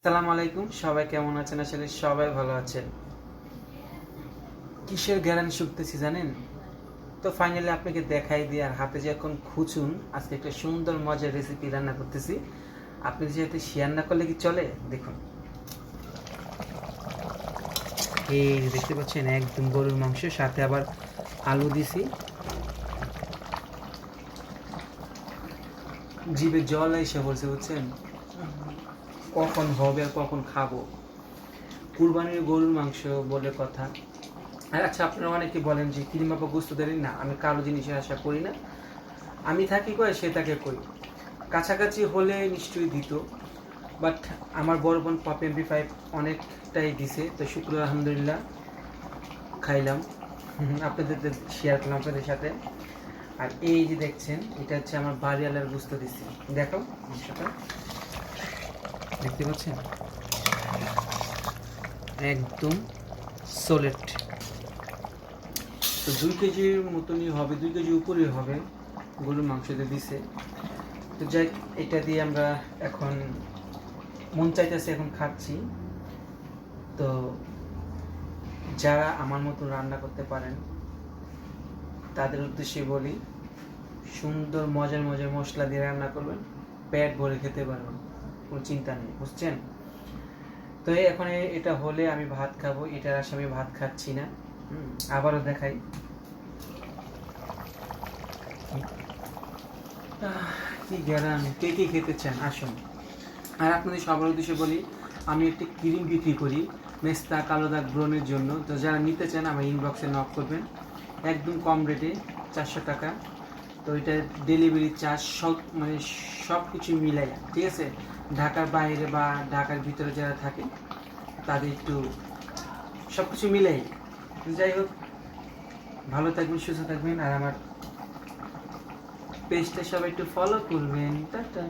আসসালামু আলাইকুম, সবাই কেমন আছেন? আসলে সবাই ভালো আছেন। কিসের গ্যারান্টি শুকতেছি জানেন? তো ফাইনালি আপনাকে দেখাই দিয়ে আর হাতে যে এখন খুঁচুন, আজকে একটা সুন্দর মজার রেসিপি রান্না করতেছি। আপনি যেহেতু শেয়ার না করলে কি চলে? দেখুন, এই যে দেখতে পাচ্ছেন একদম গরুর মাংস, সাথে আবার আলু দিছি। জিভে জল এসে বলছে, বুঝছেন কখন হবে আর কখন খাবো। কুরবানির গরুর মাংস বলে কথা। আর আচ্ছা, আপনারা অনেকে বলেন যে কিরিম বাবা গোস্ত দেন না। আমি কারো জিনিসের আশা করি না। আমি থাকি কই সে তাকে কই, কাছাকাছি হলে নিশ্চয়ই দিত। বাট আমার বড় বোন পপ MP5 অনেকটাই দিছে, তো শুক্র আলহামদুলিল্লাহ খাইলাম। আপনাদের শেয়ার করলাম আপনাদের সাথে। আর এই যে দেখছেন, এটা হচ্ছে আমার বাড়িওয়ালার গোস্ত দিছি। দেখো মাংসটা, দেখতে পাচ্ছেন একদম সলিড। তো 2 কেজির মতনই হবে, 2 কেজি উপরেই হবে গরুর মাংস দিয়ে দিছে। তো যাই, এটা দিয়ে আমরা এখন মন চাইতেছে এখন খাচ্ছি। তো যারা আমার মতো রান্না করতে পারেন তাদের উদ্দেশ্যে বলি, সুন্দর মজার মজার মশলা দিয়ে রান্না করবেন, পেট ভরে খেতে পারবেন, কোনো চিন্তা নেই, বুঝছেন? তো এখন এটা হলে আমি ভাত খাবো, এটার আশা আমি ভাত খাচ্ছি না। আবারও দেখাই। কি গ্যারান, কে কে খেতে চান আসুন। আর আপনাদের সবার উদ্দেশ্যে বলি, আমি একটি ক্রিম বিক্রি করি মেস্তা কালো দাগ ব্রণের জন্য। তো যারা নিতে চান আমার ইনবক্সে নক করবেন, একদম কম রেটে, 400 টাকা। তো এটা ডেলিভারি চার্জ সব, মানে সব কিছু মিলাই, ঠিক আছে? ঢাকার বাইরে বা ঢাকার ভিতরে যারা থাকে তাদের একটু সব কিছু মিলাই। যাই হোক, ভালো থাকবেন, সুস্থ থাকবেন, আর আমার পেজটা সবাই একটু ফলো করবেন। টাটা।